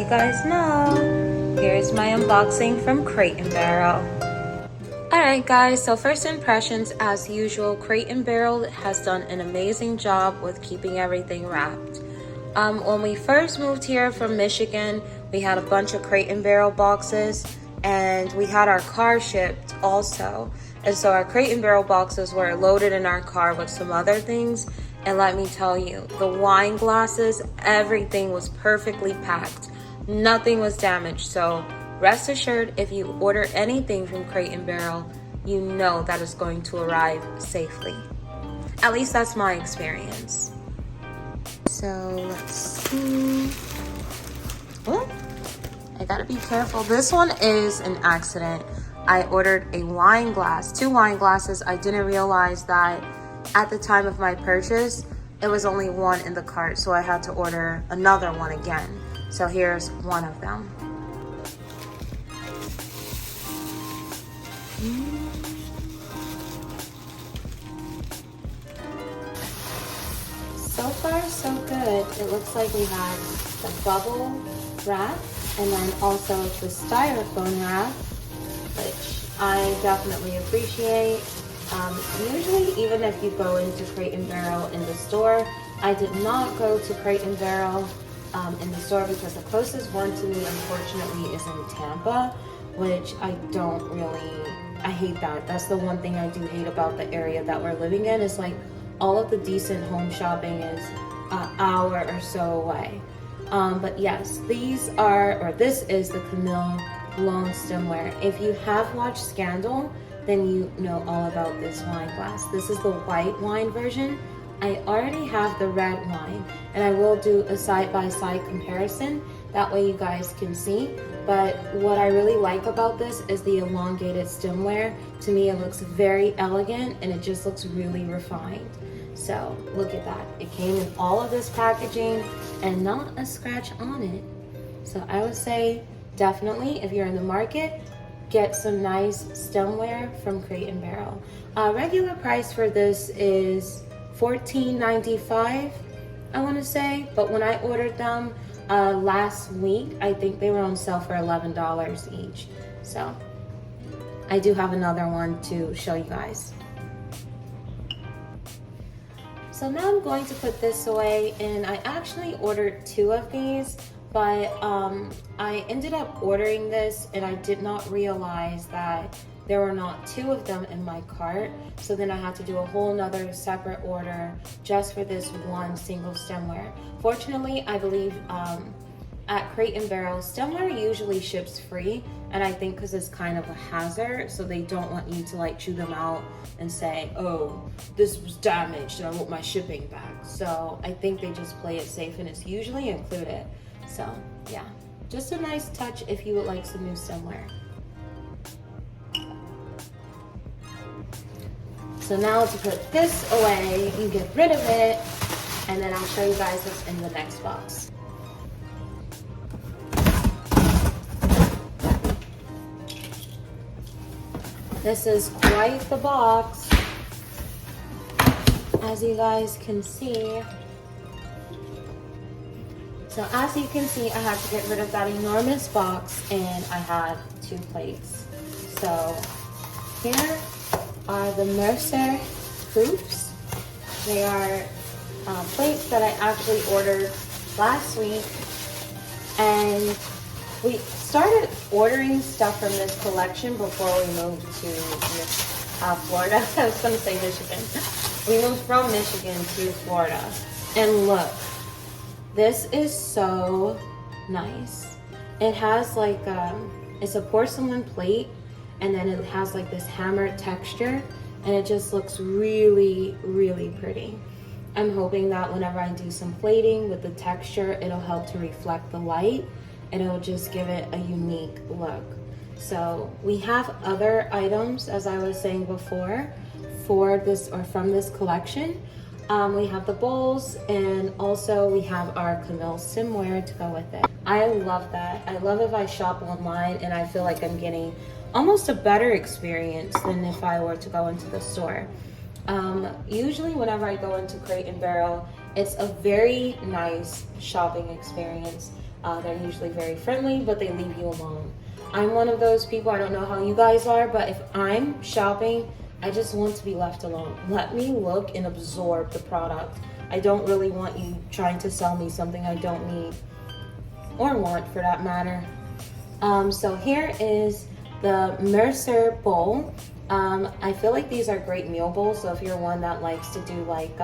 you guys know, here's my unboxing from Crate & Barrel. Alright guys, so first impressions as usual, Crate & Barrel has done an amazing job with keeping everything wrapped. When we first moved here from Michigan, we had a bunch of Crate & Barrel boxes and we had our car shipped also. And so our Crate & Barrel boxes were loaded in our car with some other things. And let me tell you, the wine glasses, everything was perfectly packed. Nothing was damaged. So rest assured, if you order anything from Crate & Barrel, you know that it's going to arrive safely. At least that's my experience. So let's see. Oh, I gotta be careful. This one is an accident. I ordered a wine glass, 2 wine glasses. I didn't realize that at the time of my purchase, it was only one in the cart, so I had to order another one again. So here's one of them. So far, so good. It looks like we have the bubble wrap and then also the styrofoam wrap, which I definitely appreciate. Usually, even if you go into Crate & Barrel in the store, I did not go to Crate & Barrel in the store because the closest one to me, unfortunately, is in Tampa, which I hate that. That's the one thing I do hate about the area that we're living in, is like all of the decent home shopping is an hour or so away. But yes, this is the Camille long stemware. If you have watched Scandal, then you know all about this wine glass. This is the white wine version. I already have the red wine, and I will do a side-by-side comparison. That way you guys can see. But what I really like about this is the elongated stemware. To me, it looks very elegant, and it just looks really refined. So look at that. It came in all of this packaging and not a scratch on it. So I would say definitely, if you're in the market, get some nice stemware from Crate & Barrel. Regular price for this is $14.95, I want to say, but when I ordered them last week, I think they were on sale for $11 each. So I do have another one to show you guys. So now I'm going to put this away, and I actually ordered 2 of these, but I ended up ordering this and I did not realize that there were not 2 of them in my cart. So then I had to do a whole nother separate order just for this one single stemware. Fortunately, I believe at Crate & Barrel, stemware usually ships free, and I think because it's kind of a hazard, so they don't want you to like chew them out and say, oh, this was damaged and I want my shipping back. So I think they just play it safe, and it's usually included. So yeah, just a nice touch if you would like some new stemware. So now to put this away and get rid of it, and then I'll show you guys what's in the next box. This is quite the box, as you guys can see. So as you can see, I had to get rid of that enormous box, and I had 2 plates. So here are the Mercer Coupes. They are plates that I actually ordered last week, and we started ordering stuff from this collection before we moved to Florida. I was going to say Michigan. We moved from Michigan to Florida, and look. This is so nice. It has like, it's a porcelain plate, and then it has like this hammered texture, and it just looks really, really pretty. I'm hoping that whenever I do some plating with the texture, it'll help to reflect the light, and it'll just give it a unique look. So we have other items, as I was saying before, for this or from this collection. We have the bowls, and also we have our Camille stemware to go with it. I love that. I love if I shop online and I feel like I'm getting almost a better experience than if I were to go into the store. Usually whenever I go into Crate & Barrel, it's a very nice shopping experience. They're usually very friendly, but they leave you alone. I'm one of those people, I don't know how you guys are, but if I'm shopping, I just want to be left alone. Let me look and absorb the product. I don't really want you trying to sell me something I don't need or want, for that matter. So here is the Mercer bowl. I feel like these are great meal bowls, so if you're one that likes to do like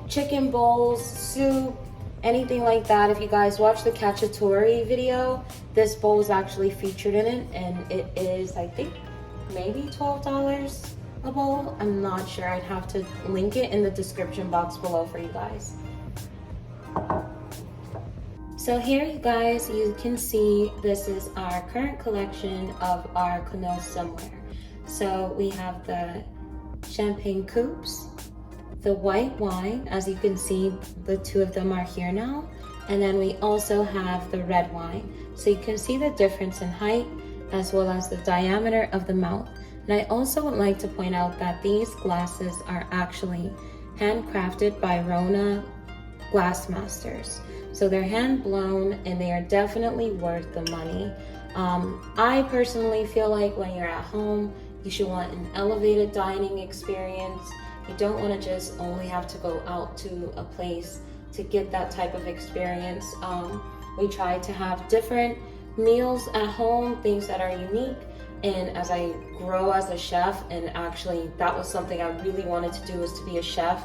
chicken bowls, soup, anything like that, if you guys watch the cacciatore video, this bowl is actually featured in it, and it is, I think, maybe $12 a bowl. I'm not sure. I'd have to link it in the description box below for you guys. So here, you guys, you can see this is our current collection of our Camille swimwear. So we have the champagne coupes, the white wine, as you can see, the two of them are here now. And then we also have the red wine. So you can see the difference in height as well as the diameter of the mouth. And I also would like to point out that these glasses are actually handcrafted by Rona glass masters. So they're hand blown and they are definitely worth the money. I personally feel like when you're at home, you should want an elevated dining experience. You don't want to just only have to go out to a place to get that type of experience. We try to have different meals at home, things that are unique. And as I grow as a chef, and actually that was something I really wanted to do, was to be a chef,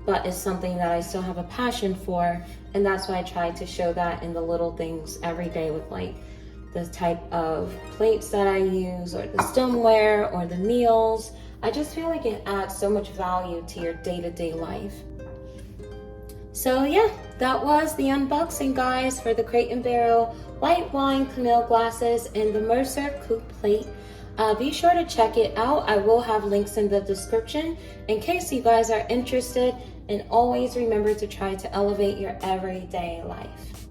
but it's something that I still have a passion for, and that's why I try to show that in the little things every day, with like the type of plates that I use, or the stoneware, or the meals. I just feel like it adds so much value to your day-to-day life. So yeah, that was the unboxing, guys, for the Crate & Barrel white wine Camille glasses and the Mercer Coupe plate. Be sure to check it out. I will have links in the description in case you guys are interested, and always remember to try to elevate your everyday life.